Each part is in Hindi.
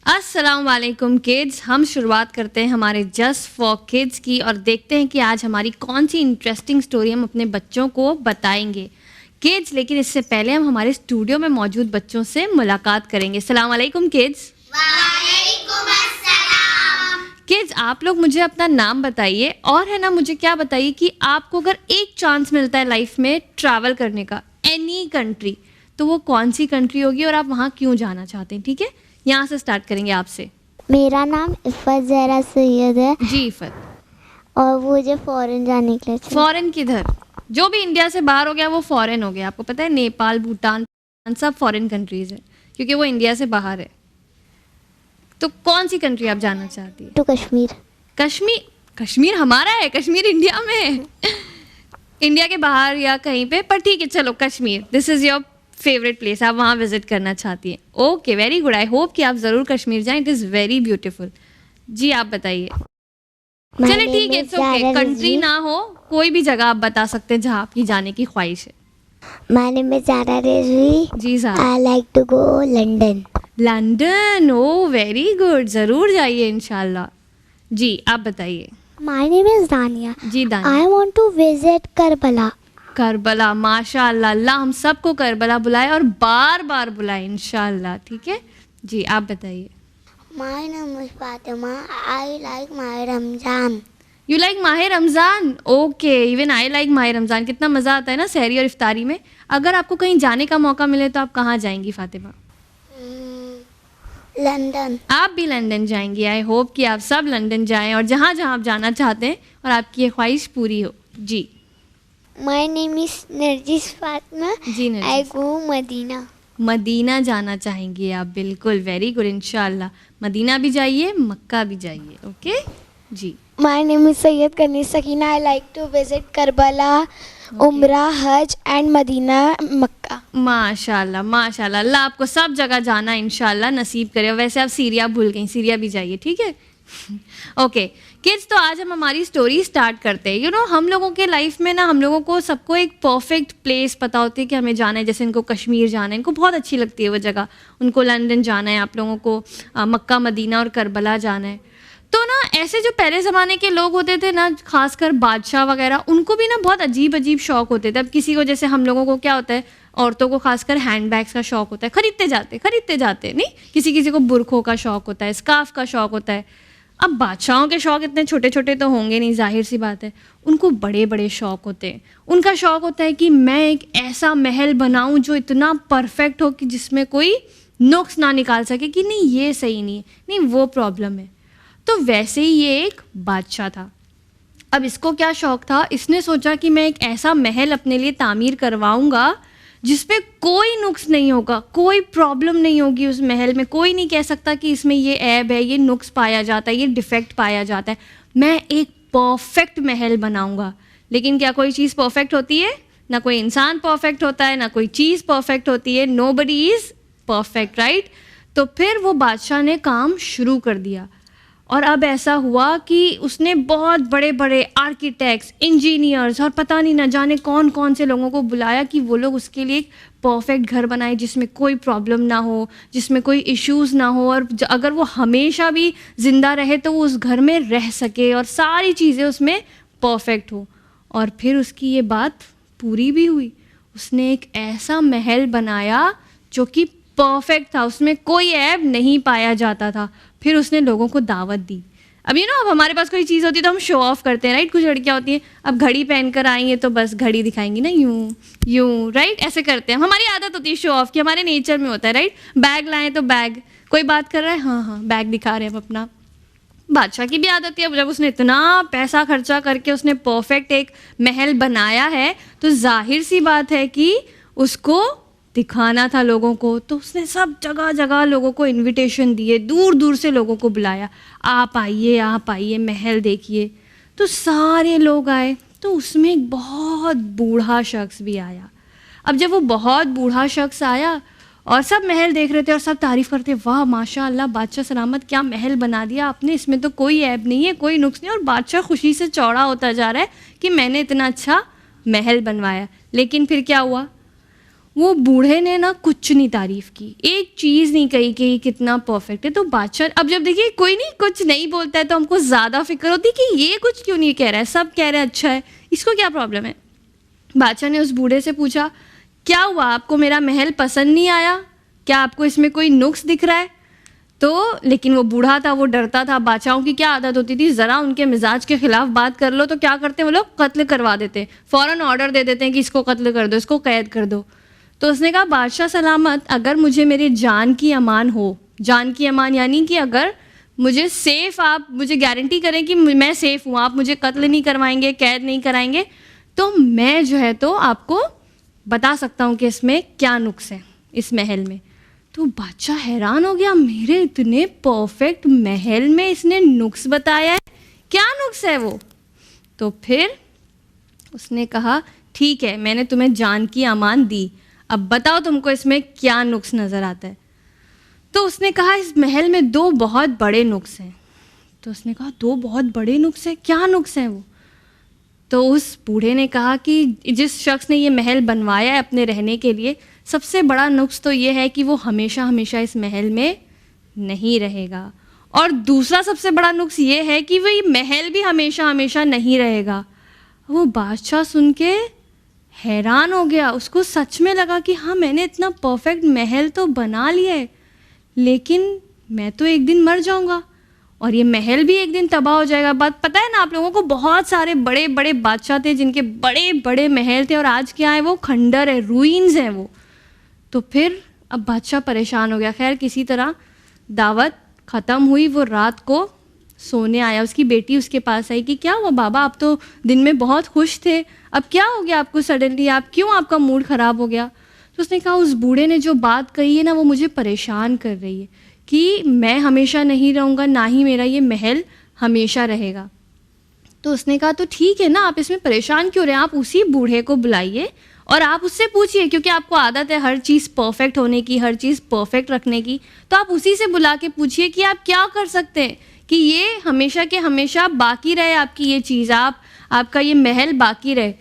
अस्सलाम वालेकुम किड्स। हम शुरुआत करते हैं हमारे जस्ट फॉर किड्स की और देखते हैं कि आज हमारी कौन सी इंटरेस्टिंग स्टोरी हम अपने बच्चों को बताएंगे किड्स। लेकिन इससे पहले हम हमारे स्टूडियो में मौजूद बच्चों से मुलाकात करेंगे। अस्सलाम वालेकुम किड्स। वालेकुम अस्सलाम। किड्स, आप लोग मुझे अपना नाम बताइए और है ना मुझे क्या बताइए कि आपको अगर एक चांस मिलता है लाइफ में ट्रैवल करने का एनी कंट्री, तो वो कौन सी कंट्री होगी और आप वहाँ क्यों जाना चाहते हैं। ठीक है, यहाँ से स्टार्ट करेंगे आपसे। मेरा नाम इफ़त ज़हरा सैयद है जी इफ़त। और मुझे फॉरेन जाने के लिए चाहिए। फॉरेन किधर? जो भी इंडिया से बाहर हो गया वो फॉरेन हो गया। आपको पता है नेपाल, भूटान सब फॉरेन कंट्रीज है क्योंकि वो इंडिया से बाहर है। तो कौन सी कंट्री आप जाना चाहती है? टू कश्मीर। कश्मीर? कश्मीर हमारा है, कश्मीर इंडिया में है। इंडिया के बाहर या कहीं पे, पर ठीक है चलो Kashmir, this is your favourite place, आप वहाँ विजिट करना चाहती हैं। Okay, very good. I hope कि आप ज़रूर कश्मीर जाएं, इट इज़ वेरी ब्यूटीफुल। जी आप बताइए। चलिए ठीक है, इट्स ओके, कंट्री ना हो कोई भी जगह आप बता सकते हैं जहाँ आपकी जाने की ख्वाहिश है। My name is Zara Rizvi. जी साहब। I like to go London. London, oh very good, ज़रूर जाइए इंशाल्लाह। जी आप बताइए। My name is Dania. Ji Dania. I want to visit Karbala. Karbala, माशाअल्लाह, अल्लाह हम सबको करबला बुलाए और बार बार बुलाए इंशाल्लाह। ठीक है जी, आप बताइए। My name is Fatima. I like my Ramzan. You like माह Ramzan? Okay, even I like माह रमज़ान। कितना मज़ा आता है ना सहरी और इफ्तारी में। अगर आपको कहीं जाने का मौका मिले तो आप कहाँ जाएंगी फातिमा? लंदन। आप भी लंदन जाएंगी। आई होप कि आप सब लंदन जाएं और जहाँ जहाँ आप जाना चाहते हैं और आपकी ये ख्वाहिश पूरी हो। जी। My name is Nargis Fatima. जी Nargis. I go Medina. Medina जाना चाहेंगी आप, बिल्कुल, वेरी गुड। इंशाल्लाह मदीना भी जाइए, मक्का भी जाइए। ओके जी। My name is Syed Kaneez Sakina. I like to visit Karbala, Umrah, Hajj and Medina, मक्का। माशाल्लाह माशाल्लाह, अल्लाह आपको सब जगह जाना इंशाल्लाह नसीब करे। वैसे आप सीरिया भूल गई, सीरिया भी जाइए। ठीक है ओके किड्स, तो आज हम हमारी स्टोरी स्टार्ट करते हैं। हम लोगों के लाइफ में ना, हम लोगों को सबको एक परफेक्ट प्लेस पता होती है कि हमें जाना है। जैसे इनको कश्मीर जाना है, इनको बहुत अच्छी लगती है वो जगह। उनको लंदन जाना है, आप लोगों को मक्का, मदीना और करबला जाना है। तो ना ऐसे जो पहले ज़माने के लोग होते थे ना, खासकर बादशाह वगैरह, उनको भी ना बहुत अजीब अजीब शौक़ होते थे। अब किसी को, जैसे हम लोगों को क्या होता है, औरतों को खासकर हैंड बैग्स का शौक़ होता है, खरीदते जाते नहीं। किसी किसी को बुरखों का शौक़ होता है, स्कार्फ का शौक़ होता है। अब बादशाहों के शौक़ इतने छोटे छोटे तो होंगे नहीं, जाहिर सी बात है। उनको बड़े बड़े शौक़ होते हैं। उनका शौक़ होता है कि मैं एक ऐसा महल बनाऊं जो इतना परफेक्ट हो कि जिसमें कोई नुक्स ना निकाल सके कि नहीं ये सही नहीं है, नहीं वो प्रॉब्लम है। तो वैसे ही ये एक बादशाह था। अब इसको क्या शौक़ था, इसने सोचा कि मैं एक ऐसा महल अपने लिए तामीर करवाऊंगा जिसपे कोई नुक्स नहीं होगा, कोई प्रॉब्लम नहीं होगी उस महल में। कोई नहीं कह सकता कि इसमें ये ऐब है, ये नुक्स पाया जाता है, ये डिफेक्ट पाया जाता है। मैं एक परफेक्ट महल बनाऊंगा। लेकिन क्या कोई चीज़ परफेक्ट होती है? ना कोई इंसान परफेक्ट होता है, ना कोई चीज़ परफेक्ट होती है। Nobody is perfect, right? तो फिर वो बादशाह ने काम शुरू कर दिया। और अब ऐसा हुआ कि उसने बहुत बड़े बड़े आर्किटेक्ट्स, इंजीनियर्स और पता नहीं ना जाने कौन कौन से लोगों को बुलाया कि वो लोग उसके लिए एक परफेक्ट घर बनाए जिसमें कोई प्रॉब्लम ना हो, जिसमें कोई इश्यूज़ ना हो, और अगर वो हमेशा भी ज़िंदा रहे तो वो उस घर में रह सके और सारी चीज़ें उसमें परफेक्ट हो। और फिर उसकी ये बात पूरी भी हुई। उसने एक ऐसा महल बनाया जो कि परफेक्ट था, उसमें कोई ऐब नहीं पाया जाता था। फिर उसने लोगों को दावत दी। अब अब हमारे पास कोई चीज़ होती है तो हम शो ऑफ करते हैं, राइट? कुछ लड़कियाँ होती हैं, अब घड़ी पहन कर आएंगे तो बस घड़ी दिखाएंगी ना, यूं यूं, राइट? ऐसे करते हैं, हमारी आदत होती है शो ऑफ की, हमारे नेचर में होता है, राइट? बैग लाएं तो बैग, कोई बात कर रहा है, हाँ हाँ बैग दिखा रहे हैं हम अपना। बादशाह की भी आदत है, जब उसने इतना पैसा खर्चा करके उसने परफेक्ट एक महल बनाया है तो जाहिर सी बात है कि उसको दिखाना था लोगों को। तो उसने सब जगह जगह लोगों को इनविटेशन दिए, दूर दूर से लोगों को बुलाया, आप आइए महल देखिए। तो सारे लोग आए। तो उसमें एक बहुत बूढ़ा शख्स भी आया। अब जब वो बहुत बूढ़ा शख्स आया और सब महल देख रहे थे और सब तारीफ़ करते, वाह माशाअल्लाह बादशाह सलामत, क्या महल बना दिया आपने, इसमें तो कोई ऐब नहीं है, कोई नुक्स नहीं। और बादशाह खुशी से चौड़ा होता जा रहा है कि मैंने इतना अच्छा महल बनवाया। लेकिन फिर क्या हुआ, वो बूढ़े ने ना कुछ नहीं तारीफ की, एक चीज़ नहीं कही कि ये कितना परफेक्ट है। तो बादशाह, अब जब देखिए कोई नहीं कुछ नहीं बोलता है तो हमको ज़्यादा फिक्र होती है कि ये कुछ क्यों नहीं कह रहा है, सब कह रहे हैं अच्छा है, इसको क्या प्रॉब्लम है। बादशाह ने उस बूढ़े से पूछा, क्या हुआ, आपको मेरा महल पसंद नहीं आया, क्या आपको इसमें कोई नुक्स दिख रहा है। तो लेकिन वो बूढ़ा था, वो डरता था। बादशाहों की क्या आदत होती थी, ज़रा उनके मिजाज के खिलाफ बात कर लो तो क्या करते हैं वो लोग, कत्ल करवा देते हैं, फ़ौरन ऑर्डर दे देते हैं कि इसको कत्ल कर दो, इसको कैद कर दो। तो उसने कहा, बादशाह सलामत, अगर मुझे मेरे जान की अमान हो, जान की अमान यानी कि अगर मुझे सेफ़, आप मुझे गारंटी करें कि मैं सेफ़ हूँ, आप मुझे कत्ल नहीं करवाएंगे, कैद नहीं कराएंगे, तो मैं जो है तो आपको बता सकता हूँ कि इसमें क्या नुक्स है इस महल में। तो बादशाह हैरान हो गया, मेरे इतने परफेक्ट महल में इसने नुक्स बताया है, क्या नुक्स है वो। तो फिर उसने कहा, ठीक है, मैंने तुम्हें जान की अमान दी, अब बताओ तुमको इसमें क्या नुक्स नज़र आता है। तो उसने कहा, इस महल में 2 बहुत बड़े नुक्स हैं। तो उसने कहा, 2 बहुत बड़े नुक्स हैं, क्या नुक्स हैं वो। तो उस बूढ़े ने कहा कि जिस शख्स ने ये महल बनवाया है अपने रहने के लिए, सबसे बड़ा नुक्स तो ये है कि वो हमेशा हमेशा इस महल में नहीं रहेगा, और दूसरा सबसे बड़ा नुक्स ये है कि वो ये महल भी हमेशा हमेशा नहीं रहेगा। वो बादशाह सुन के हैरान हो गया, उसको सच में लगा कि हाँ, मैंने इतना परफेक्ट महल तो बना लिया है, लेकिन मैं तो एक दिन मर जाऊंगा और ये महल भी एक दिन तबाह हो जाएगा। बात पता है ना आप लोगों को, बहुत सारे बड़े बड़े बादशाह थे जिनके बड़े बड़े महल थे और आज क्या है, वो खंडर है, रूइंस हैं वो। तो फिर अब बादशाह परेशान हो गया। खैर किसी तरह दावत ख़त्म हुई, वो रात को सोने आया। उसकी बेटी उसके पास आई कि क्या हुआ बाबा, आप तो दिन में बहुत खुश थे, अब क्या हो गया आपको सडनली, आप क्यों, आपका मूड ख़राब हो गया। तो उसने कहा, उस बूढ़े ने जो बात कही है ना, वो मुझे परेशान कर रही है कि मैं हमेशा नहीं रहूँगा, ना ही मेरा ये महल हमेशा रहेगा। तो उसने कहा, तो ठीक है ना, आप इसमें परेशान क्यों रहे, आप उसी बूढ़े को बुलाइए और आप उससे पूछिए, क्योंकि आपको आदत है हर चीज़ परफेक्ट होने की, हर चीज़ परफेक्ट रखने की। तो आप उसी से बुला के पूछिए कि आप क्या कर सकते हैं कि ये हमेशा के हमेशा बाकी रहे, आपकी ये चीज़, आपका ये महल बाकी रहे।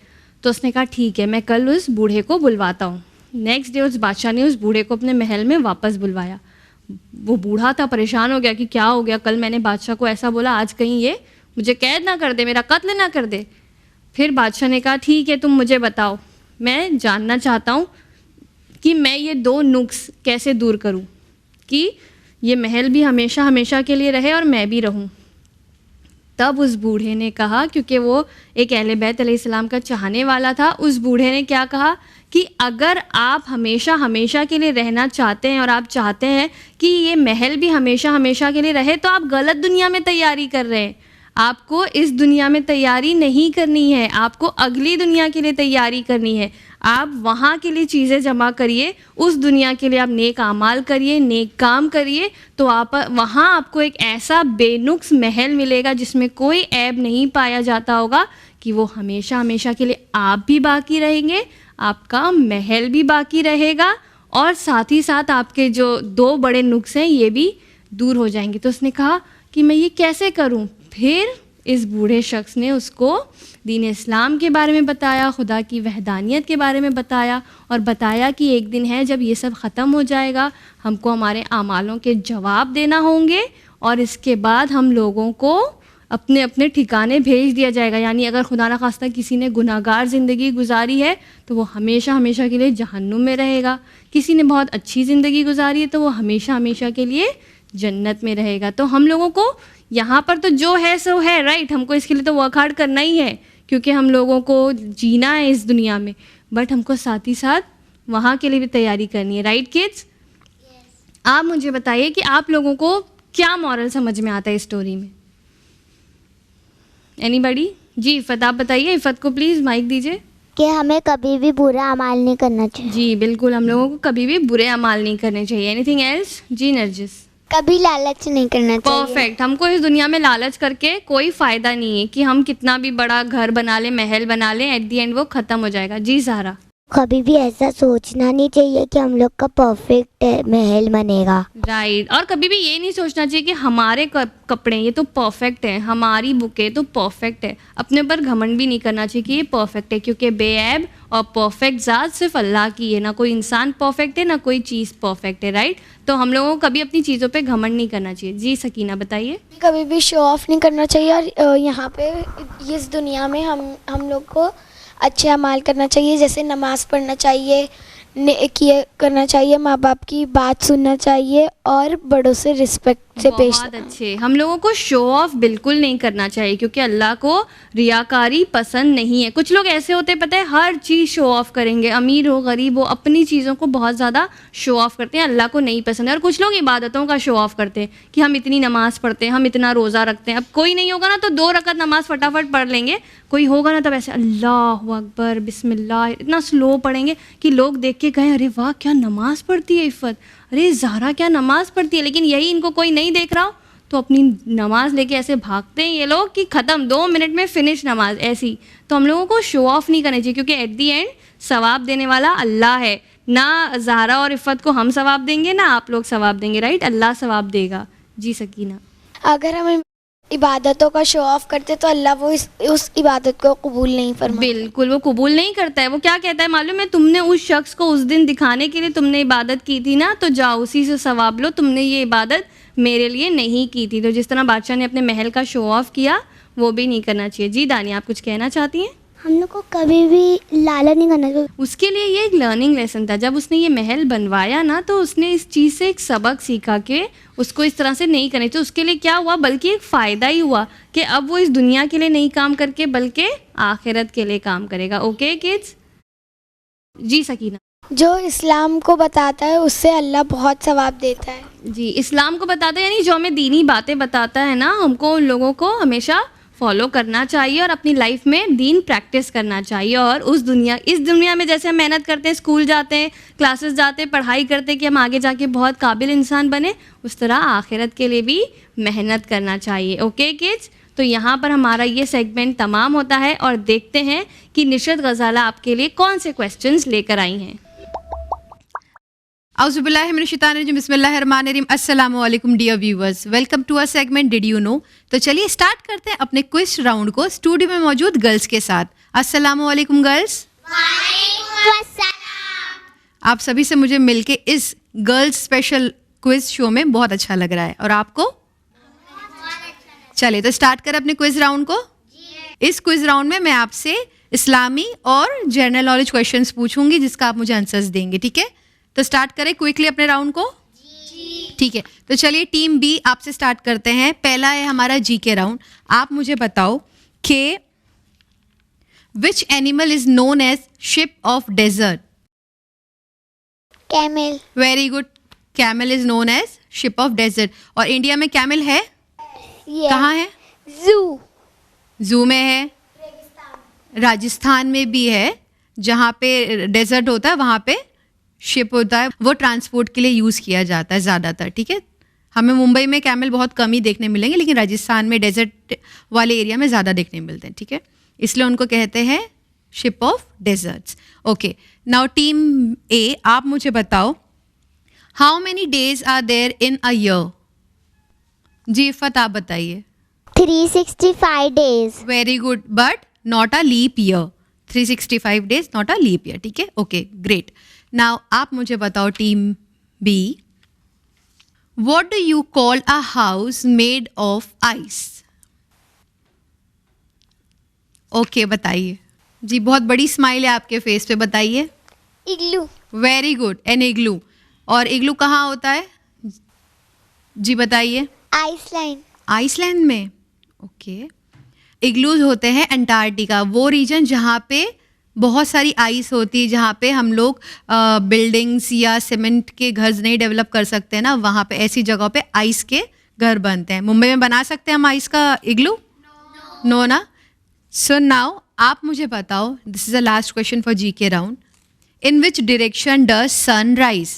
तो उसने कहा, ठीक है, मैं कल उस बूढ़े को बुलवाता हूँ। नेक्स्ट डे उस बादशाह ने उस बूढ़े को अपने महल में वापस बुलवाया। वो बूढ़ा था, परेशान हो गया कि क्या हो गया, कल मैंने बादशाह को ऐसा बोला, आज कहीं ये मुझे कैद ना कर दे, मेरा कत्ल ना कर दे। फिर बादशाह ने कहा, ठीक है, तुम मुझे बताओ, मैं जानना चाहता हूँ कि मैं ये 2 नुक्स कैसे दूर करूँ कि ये महल भी हमेशा हमेशा के लिए रहे और मैं भी रहूँ। तब उस बूढ़े ने कहा, क्योंकि वो एक अहले बैत अलैहिस्सलाम का चाहने वाला था, उस बूढ़े ने क्या कहा कि अगर आप हमेशा हमेशा के लिए रहना चाहते हैं और आप चाहते हैं कि ये महल भी हमेशा हमेशा के लिए रहे, तो आप गलत दुनिया में तैयारी कर रहे हैं। आपको इस दुनिया में तैयारी नहीं करनी है, आपको अगली दुनिया के लिए तैयारी करनी है। आप वहाँ के लिए चीज़ें जमा करिए, उस दुनिया के लिए आप नेक आमाल करिए, नेक काम करिए, तो आप वहाँ आपको एक ऐसा बेनुक्स महल मिलेगा जिसमें कोई ऐब नहीं पाया जाता होगा, कि वो हमेशा हमेशा के लिए आप भी बाकी रहेंगे, आपका महल भी बाकी रहेगा, और साथ ही साथ आपके जो 2 बड़े नुक्स हैं ये भी दूर हो जाएंगे। तो उसने कहा कि मैं ये कैसे करूं। फिर इस बूढ़े शख्स ने उसको दीन इस्लाम के बारे में बताया, खुदा की वहदानियत के बारे में बताया, और बताया कि एक दिन है जब ये सब ख़त्म हो जाएगा, हमको हमारे आमालों के जवाब देना होंगे, और इसके बाद हम लोगों को अपने अपने ठिकाने भेज दिया जाएगा। यानी अगर खुदा न खास्ता किसी ने गुनाहगार ज़िंदगी गुजारी है तो वो हमेशा हमेशा के लिए जहन्नुम में रहेगा, किसी ने बहुत अच्छी ज़िंदगी गुजारी है तो वो हमेशा हमेशा के लिए जन्नत में रहेगा। तो हम लोगों को यहाँ पर तो जो है सो है, राइट, हमको इसके लिए तो वर्क हार्ड करना ही है, क्योंकि हम लोगों को जीना है इस दुनिया में, बट हमको साथ ही साथ वहाँ के लिए भी तैयारी करनी है, राइट किड्स। आप मुझे बताइए कि आप लोगों को क्या मॉरल समझ में आता है इस स्टोरी में। एनीबडी? जी इफ़त, आप बताइए। इफ़त को प्लीज़ माइक दीजिए। कि हमें कभी भी बुरा अमाल नहीं करना चाहिए। जी बिल्कुल, हम लोगों को कभी भी बुरे अमाल नहीं करने चाहिए। Anything else? जी नरजिस? कभी लालच नहीं करना चाहिए। परफेक्ट। हमको इस दुनिया में लालच करके कोई फ़ायदा नहीं है कि हम कितना भी बड़ा घर बना लें, महल बना लें, एट दी एंड वो ख़त्म हो जाएगा। जी ज़हरा? कभी भी ऐसा सोचना नहीं चाहिए कि हम लोग का परफेक्ट महल बनेगा। राइट। और कभी भी ये नहीं सोचना चाहिए कि हमारे कपड़े ये तो परफेक्ट है, हमारी बुकें तो परफेक्ट है। अपने ऊपर घमंड भी नहीं करना चाहिए कि ये परफेक्ट है, क्योंकि बेऐब और परफेक्ट ज़ात सिर्फ अल्लाह की है, ना कोई इंसान परफेक्ट है ना कोई चीज़ परफेक्ट है, राइट। तो हम लोगों को कभी अपनी चीज़ों पे घमंड नहीं करना चाहिए। जी सकीना बताइए। कभी भी शो ऑफ नहीं करना चाहिए और यहाँ पे इस दुनिया में हम लोग को अच्छे अमाल करना चाहिए, जैसे नमाज़ पढ़ना चाहिए, किए करना चाहिए, माँ बाप की बात सुनना चाहिए और बड़ों से रिस्पेक्ट से पेश। बहुत अच्छे। हम लोगों को शो ऑफ बिल्कुल नहीं करना चाहिए क्योंकि अल्लाह को रियाकारी पसंद नहीं है। कुछ लोग ऐसे होते हैं, पता है, हर चीज़ शो ऑफ करेंगे, अमीर हो गरीब हो, अपनी चीज़ों को बहुत ज़्यादा शो ऑफ करते हैं, अल्लाह को नहीं पसंद है। और कुछ लोग इबादतों का शो ऑफ करते हैं कि हम इतनी नमाज़ पढ़ते हैं, हम इतना रोज़ा रखते हैं। अब कोई नहीं होगा ना तो 2 रकात नमाज़ फटाफट पढ़ लेंगे, कोई होगा ना तब ऐसे अल्लाह अकबर बिस्मिल्लाह इतना स्लो पढ़ेंगे कि लोग देख के कहें अरे वाह क्या नमाज़ पढ़ती है इफ़त, अरे ज़हरा क्या नमाज़ पढ़ती है। लेकिन यही इनको कोई नहीं देख रहा हो तो अपनी नमाज़ लेके ऐसे भागते हैं ये लोग कि ख़त्म, 2 मिनट में फिनिश नमाज ऐसी। तो हम लोगों को शो ऑफ नहीं करना चाहिए क्योंकि एट दी एंड सवाब देने वाला अल्लाह है। ना ज़हरा और इफ़त को हम सवाब देंगे ना आप लोग सवाब देंगे, राइट, अल्लाह सवाब देगा। जी सकीना। अगर हम इबादतों का शो ऑफ करते तो अल्लाह वो उस इबादत को कबूल नहीं फरमाता। बिल्कुल वो कबूल नहीं करता है। वो क्या कहता है मालूम है, तुमने उस शख्स को उस दिन दिखाने के लिए तुमने इबादत की थी ना, तो जाओ उसी से सवाब लो, तुमने ये इबादत मेरे लिए नहीं की थी। तो जिस तरह बादशाह ने अपने महल का शो ऑफ किया वो भी नहीं करना चाहिए। जी दानिया आप कुछ कहना चाहती हैं? हम लोग को कभी भी लालच नहीं करना चाहिए। उसके लिए ये एक लर्निंग लेसन था। जब उसने ये महल बनवाया ना तो उसने इस चीज़ से एक सबक सीखा कि उसको इस तरह से नहीं करना चाहिए। तो उसके लिए क्या हुआ, बल्कि एक फ़ायदा ही हुआ कि अब वो इस दुनिया के लिए नहीं काम करके बल्कि आखिरत के लिए काम करेगा। Okay kids. जी सकीना। जो इस्लाम को बताता है उससे अल्लाह बहुत सवाब देता है। जी इस्लाम को बताता है यानी जो हमें दीनी बातें बताता है ना, हमको उन लोगों को हमेशा फॉलो करना चाहिए और अपनी लाइफ में दीन प्रैक्टिस करना चाहिए। और इस दुनिया में जैसे हम मेहनत करते हैं, स्कूल जाते हैं, क्लासेस जाते हैं, पढ़ाई करते हैं कि हम आगे जाके बहुत काबिल इंसान बने, उस तरह आखिरत के लिए भी मेहनत करना चाहिए। ओके किड्स, तो यहाँ पर हमारा ये सेगमेंट तमाम होता है और देखते हैं कि निशत गज़ाला आपके लिए कौन से क्वेश्चंस लेकर आई हैं। औज़ुबिल्लाहिमिनश्शैतानिर्रजीम बिस्मिल्लाहिर्रहमानिर्रहीम। अस्सलामु अलैकुम dear viewers, welcome to our segment did you know. तो चलिए स्टार्ट करते हैं अपने क्विज राउंड को स्टूडियो में मौजूद गर्ल्स के साथ। अस्सलामु अलैकुम गर्ल्स। आप सभी से मुझे मिलके इस गर्ल्स स्पेशल क्विज शो में बहुत अच्छा लग रहा है, और आपको? चलिए तो स्टार्ट करें अपने क्विज राउंड को। इस क्विज राउंड में मैं आपसे इस्लामी और जनरल नॉलेज क्वेश्चंस पूछूंगी जिसका आप मुझे आंसर्स देंगे, ठीक है? तो स्टार्ट करें क्विकली अपने राउंड को। ठीक है, तो चलिए टीम बी आपसे स्टार्ट करते हैं। पहला है हमारा जी के राउंड। आप मुझे बताओ कि which animal is known as ship of desert? Camel. Very good, camel is known as ship of desert. और इंडिया में कैमल है? कहाँ है? जू में है, राजस्थान में भी है, जहाँ पे डेजर्ट होता है वहाँ पे शिप होता है, वो ट्रांसपोर्ट के लिए यूज़ किया जाता है ज़्यादातर, ठीक है? हमें मुंबई में कैमल बहुत कम ही देखने मिलेंगे, लेकिन राजस्थान में डेजर्ट वाले एरिया में ज़्यादा देखने मिलते हैं, ठीक है? इसलिए उनको कहते हैं ship of deserts. Okay, now team A आप मुझे बताओ how many days are there in a year? जी इफ़त आप बताइए। 365 days। Very good, but not a leap year. 365 days not a leap year, ठीक है? Okay great. नाउ आप मुझे बताओ team B, what do you call a house made of ice? Okay बताइए। जी बहुत बड़ी स्माइल है आपके फेस पे, बताइए। इग्लू। वेरी गुड, एन इग्लू। और इग्लू कहाँ होता है? जी बताइए। आइसलैंड। आइसलैंड में, ओके। इग्लूज होते हैं अंटार्कटिका, वो रीजन जहाँ पे बहुत सारी आइस होती है, जहाँ पे हम लोग बिल्डिंग्स या सीमेंट के घर नहीं डेवलप कर सकते हैं ना, वहाँ पे ऐसी जगह पे आइस के घर बनते हैं। मुंबई में बना सकते हैं हम आइस का इग्लू? नो ना। सो नाउ आप मुझे बताओ, this is the last question for GK round, in which direction does sun rise?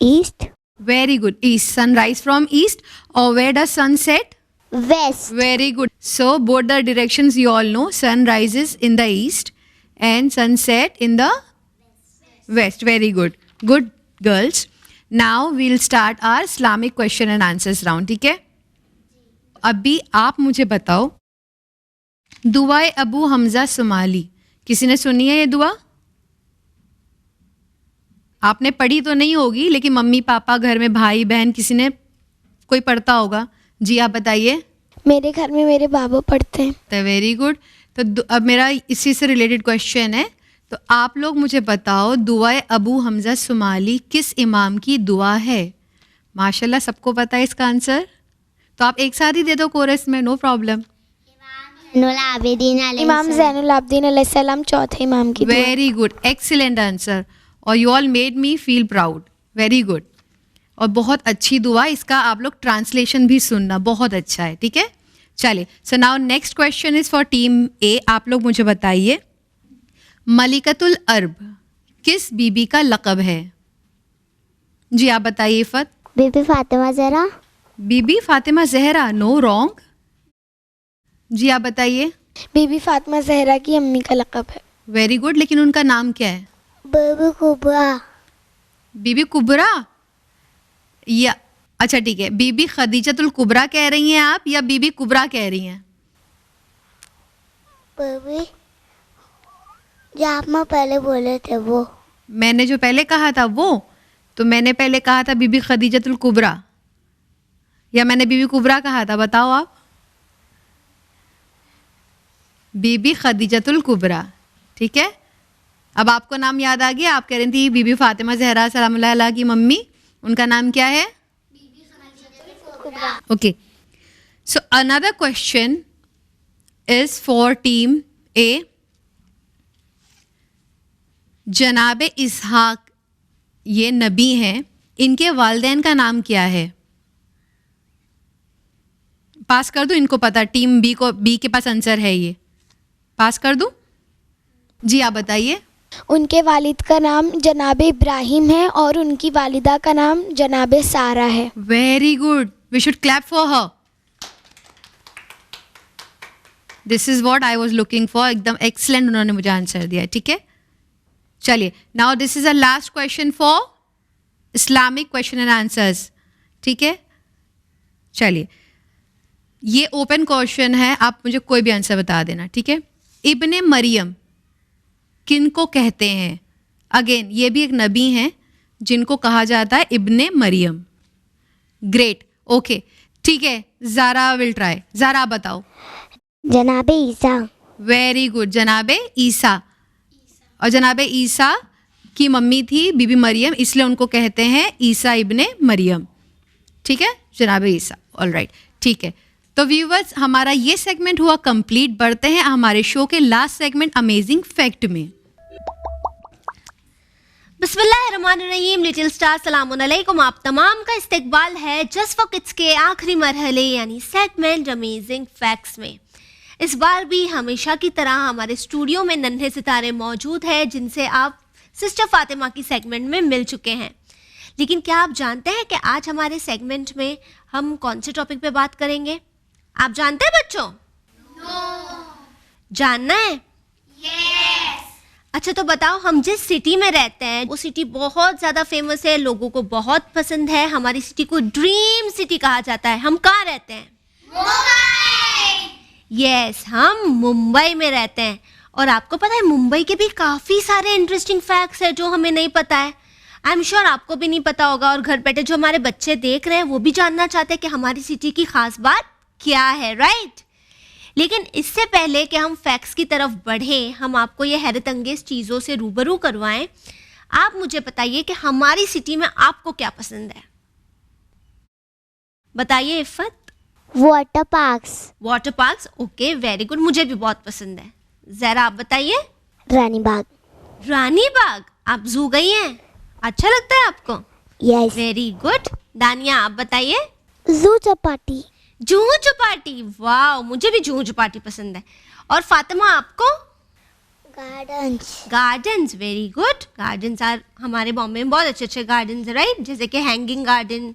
East. Very good, east. Sun rise from east. और where does sun set? West. Very good. So both the directions you all know, sun rises in the east and sunset in the west. Very good. Good girls. Now we'll start our Islamic question and answers round. ठीक है? अभी आप मुझे बताओ दुआए अबू हमजा सुमाली, किसी ने सुनी है ये दुआ? आपने पढ़ी तो नहीं होगी, लेकिन मम्मी पापा, घर में भाई बहन किसी ने कोई पढ़ता होगा। जी आप बताइए। मेरे घर में मेरे बाबा पढ़ते हैं। तो वेरी गुड। तो अब मेरा इसी से रिलेटेड क्वेश्चन है, तो आप लोग मुझे बताओ दुआए अबू हमजा सुमाली किस इमाम की दुआ है? माशाल्लाह सबको पता है इसका आंसर, तो आप एक साथ ही दे दो कोरस में, नो प्रॉब्लम। इमाम ज़ैनुल आबिदीन अलैहिस्सलाम चौथे इमाम की दुआ। वेरी गुड, एक्सीलेंट आंसर, और you all made me feel proud, very good. और बहुत अच्छी दुआ, इसका आप लोग ट्रांसलेशन भी सुनना, बहुत अच्छा है, ठीक है। चलिए, so now next question is for team A. आप लोग मुझे बताइए मलिकतुल अरब किस बीबी का लक़ब है? जी आप बताइए इफ़त। बीबी फातिमा ज़हरा। बीबी फातिमा जहरा, नो रॉन्ग। जी आप बताइए। बीबी फातिमा ज़हरा की अम्मी का लक़ब है। वेरी गुड, लेकिन उनका नाम क्या है? बीबी कुबरा। बीबी कुबरा, या अच्छा ठीक है, बीबी खदीजतुल कुबरा कह रही हैं आप या बीबी कुबरा कह रही हैं? बीबी जो आप मैं पहले बोले थे वो। मैंने जो पहले कहा था वो, तो मैंने पहले कहा था बीबी खदीजतुल कुबरा या मैंने बीबी कुबरा कहा था? बताओ आप। बीबी खदीजतुल कुबरा, ठीक है। अब आपको नाम याद आ गया, आप कह रही थी बीबी फातिमा ज़हरा सलामुल्लाह अलैहा की मम्मी, उनका नाम क्या है? Okay, so another question is for team A. जनाब इसहाक ये नबी हैं, इनके वालिदैन का नाम क्या है? पास कर दूं? इनको पता, टीम बी को, बी के पास आंसर है, ये पास कर दूं? जी आप बताइए। उनके वालिद का नाम जनाब इब्राहिम है और उनकी वालिदा का नाम जनाब सारा है। Very good, we should clap for her. This is what I was looking for, एकदम एक्सीलेंट उन्होंने मुझे आंसर दिया, ठीक है। चलिए, now this is a last question for Islamic question and answers, ठीक है। चलिए, ये ओपन क्वेश्चन है, आप मुझे कोई भी आंसर बता देना, ठीक है। इब्ने मरियम किन को कहते हैं? अगेन ये भी एक नबी हैं जिनको कहा जाता है इब्ने मरियम। ग्रेट, ओके, ठीक है। Zaara will try. ज़ारा आप बताओ। जनाबे ईसा। वेरी गुड, जनाबे ईसा। और जनाबे ईसा की मम्मी थी बीबी मरियम, इसलिए उनको कहते हैं ईसा इब्ने मरियम, ठीक है, जनाबे ईसा। ऑलराइट, ठीक है। तो व्यूवर्स, हमारा ये सेगमेंट हुआ कंप्लीट। बढ़ते हैं हमारे शो के लास्ट सेगमेंट अमेजिंग फैक्ट में। बिस्मिल्लाहिर्रहमानिर्रहीम, लिटिल स्टार सलामुन अलैकुम। आप तमाम का इस्तकबाल है जस्ट फॉर किड्स के आखिरी मरहले यानी सेगमेंट अमेजिंग फैक्ट्स में। इस बार भी हमेशा की तरह हमारे स्टूडियो में नन्हे सितारे मौजूद हैं जिनसे आप सिस्टर फातिमा की सेगमेंट में मिल चुके हैं। लेकिन क्या आप जानते हैं कि आज हमारे सेगमेंट में हम कौन से टॉपिक पे बात करेंगे? आप जानते हैं बच्चों? जानना है? अच्छा, तो बताओ, हम जिस सिटी में रहते हैं वो सिटी बहुत ज़्यादा फेमस है, लोगों को बहुत पसंद है। हमारी सिटी को ड्रीम सिटी कहा जाता है। हम कहाँ रहते हैं? यस, हम मुंबई में रहते हैं। और आपको पता है मुंबई के भी काफ़ी सारे इंटरेस्टिंग फैक्ट्स हैं जो हमें नहीं पता है। आई एम श्योर आपको भी नहीं पता होगा, और घर बैठे जो हमारे बच्चे देख रहे हैं वो भी जानना चाहते हैं कि हमारी सिटी की खास बात क्या है, राइट? लेकिन इससे पहले कि हम फैक्ट्स की तरफ बढ़ें, हम आपको ये हैरत अंगेज चीज़ों से रूबरू करवाएं, आप मुझे बताइए कि हमारी सिटी में आपको क्या पसंद है? बताइए Iffat. Water parks. Water parks, okay, very good, मुझे भी बहुत पसंद है। ज़रा आप बताइए। रानी बाग। रानी बाग, आप जू गई हैं? अच्छा लगता है आपको? यस। Very good. दानिया आप बताइए। जू चौपाटी। जूहू चौपाटी, वाह, मुझे भी जूहू चौपाटी पसंद है। और फातिमा आपको? Gardens. Gardens, very good. Gardens are, हमारे बॉम्बे में बहुत अच्छे अच्छे गार्डन्स है, राइट? जैसे कि हैंगिंग गार्डन,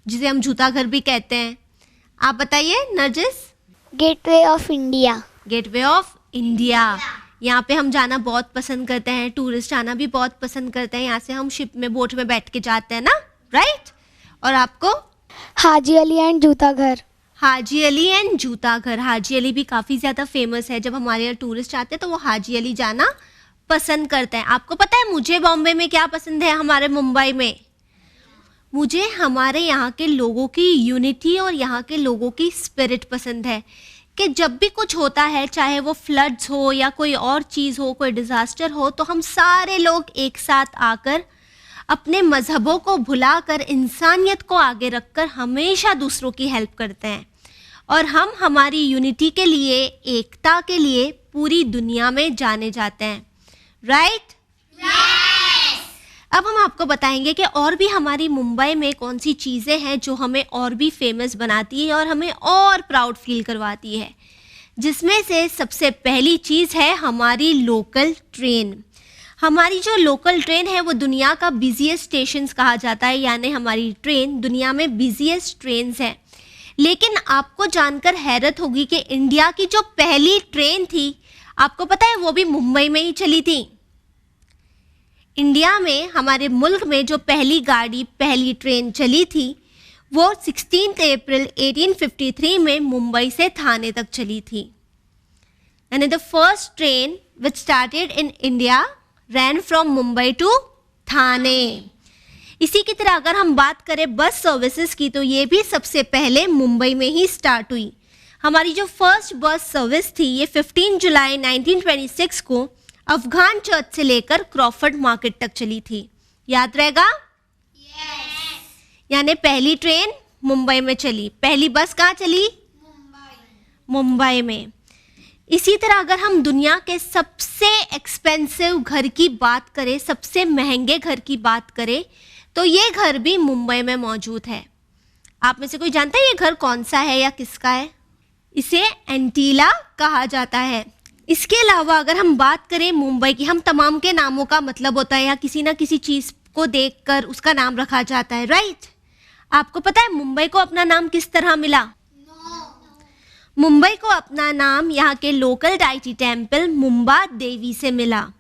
जिसे हम जूता घर भी कहते हैं। आप बताइए Narjis. Gateway of India. Gateway of India, यहाँ पे हम जाना बहुत पसंद करते हैं, टूरिस्ट आना भी बहुत पसंद करते हैं। यहाँ से हम शिप में, बोट में बैठ के जाते हैं ना, राइट? और आपको? हाजी अली एंड जूता घर। हाजी अली एंड जूता घर, हाजी अली भी काफ़ी ज़्यादा फेमस है। जब हमारे यहाँ टूरिस्ट आते हैं तो वो हाजी अली जाना पसंद करते हैं। आपको पता है मुझे बॉम्बे में क्या पसंद है, हमारे मुंबई में? मुझे हमारे यहाँ के लोगों की यूनिटी और यहाँ के लोगों की स्पिरिट पसंद है कि जब भी कुछ होता है, चाहे वो फ्लड्स हो या कोई और चीज़ हो, कोई डिज़ास्टर हो, तो हम सारे लोग एक साथ आकर अपने मज़हबों को भुलाकर इंसानियत को आगे रखकर हमेशा दूसरों की हेल्प करते हैं और हम हमारी यूनिटी के लिए, एकता के लिए पूरी दुनिया में जाने जाते हैं। राइट? अब हम आपको बताएंगे कि और भी हमारी मुंबई में कौन सी चीज़ें हैं जो हमें और भी फेमस बनाती है और हमें और प्राउड फील करवाती है, जिसमें से सबसे पहली चीज़ है हमारी लोकल ट्रेन। हमारी जो लोकल ट्रेन है वो दुनिया का बिजीएस्ट स्टेशंस कहा जाता है, यानी हमारी ट्रेन दुनिया में बिजीएस्ट ट्रेन्स है। लेकिन आपको जानकर हैरत होगी कि इंडिया की जो पहली ट्रेन थी, आपको पता है वो भी मुंबई में ही चली थी। इंडिया में, हमारे मुल्क में जो पहली गाड़ी, पहली ट्रेन चली थी वो 16 अप्रैल 1853 में मुंबई से थाने तक चली थी। यानी the first train which started in India ran from Mumbai to Thane. इसी की तरह अगर हम बात करें बस सर्विसेज की, तो ये भी सबसे पहले मुंबई में ही स्टार्ट हुई। हमारी जो फर्स्ट बस सर्विस थी ये 15 जुलाई 1926 को अफगान चर्च से लेकर क्रॉफर्ड मार्केट तक चली थी। याद रहेगा? यानी पहली ट्रेन मुंबई में चली। पहली बस कहाँ चली? मुंबई में। इसी तरह अगर हम दुनिया के सबसे एक्सपेंसिव घर की बात करें, सबसे महंगे घर की बात करें, तो ये घर भी मुंबई में मौजूद है। आप में से कोई जानता है ये घर कौन सा है या किसका है? इसे एंटीला कहा जाता है। इसके अलावा अगर हम बात करें मुंबई की, हम तमाम के नामों का मतलब होता है या किसी ना किसी चीज़ को देखकर उसका नाम रखा जाता है। राइट? आपको पता है मुंबई को अपना नाम किस तरह मिला? मुंबई को अपना नाम यहाँ के local deity temple Mumba Devi से मिला।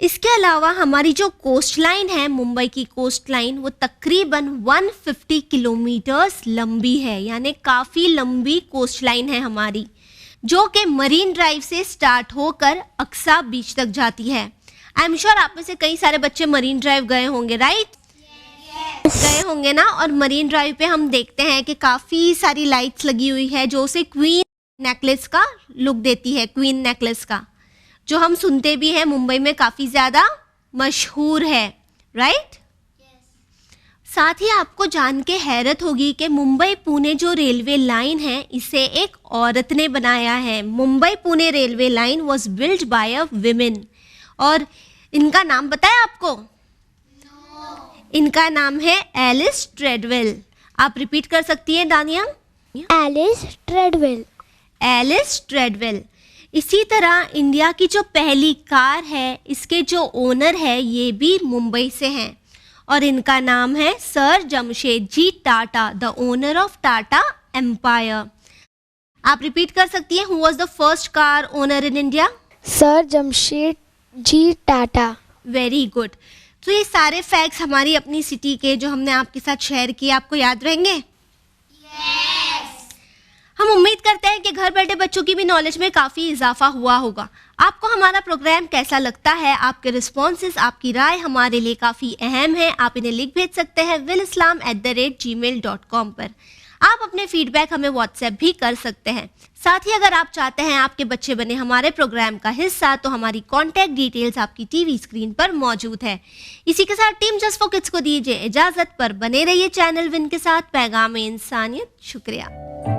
इसके अलावा हमारी जो कोस्ट लाइन है, मुंबई की कोस्ट लाइन, वो तकरीबन 150 किलोमीटर्स लंबी है। यानी काफ़ी लंबी कोस्ट लाइन है हमारी, जो कि मरीन ड्राइव से स्टार्ट होकर अक्सा बीच तक जाती है। आई एम श्योर आप में से कई सारे बच्चे मरीन ड्राइव गए होंगे। राइट? गए होंगे ना। और मरीन ड्राइव पे हम देखते हैं कि काफ़ी सारी लाइट्स लगी हुई है जो उसे क्वीन नेकलेस का लुक देती है। क्वीन नेकलेस का जो हम सुनते भी हैं, मुंबई में काफ़ी ज़्यादा मशहूर है। राइट? साथ ही आपको जान के हैरत होगी कि मुंबई पुणे जो रेलवे लाइन है इसे एक औरत ने बनाया है। Mumbai Pune railway line was build by a women. और इनका नाम पता है आपको? इनका नाम है एलिस ट्रेडवेल। आप रिपीट कर सकती हैं दानिया? Alice Tradewell. Alice Tradewell. इसी तरह इंडिया की जो पहली कार है, इसके जो ओनर है ये भी मुंबई से हैं और इनका नाम है sir Jamshedji Tata, the owner of Tata empire. आप रिपीट कर सकती हैं, who was the first car owner in India? Sir Jamshedji Tata. Very good. तो ये सारे फैक्ट्स हमारी अपनी सिटी के जो हमने आपके साथ शेयर किए, आपको याद रहेंगे? हम उम्मीद करते हैं कि घर बैठे बच्चों की भी नॉलेज में काफ़ी इजाफा हुआ होगा। आपको हमारा प्रोग्राम कैसा लगता है? आपके रिस्पॉन्सेज, आपकी राय हमारे लिए काफ़ी अहम है। आप इन्हें लिख भेज सकते हैं willislam@gmail.com पर। आप अपने फीडबैक हमें व्हाट्सएप भी कर सकते हैं। साथ ही अगर आप चाहते हैं आपके बच्चे बने हमारे प्रोग्राम का हिस्सा, तो हमारी कॉन्टैक्ट डिटेल्स आपकी टीवी स्क्रीन पर मौजूद है। इसी के साथ टीम जस्ट फॉर किड्स को दीजिए इजाज़त, पर बने रहिए चैनल विन के साथ। पैगाम इंसानियत। शुक्रिया।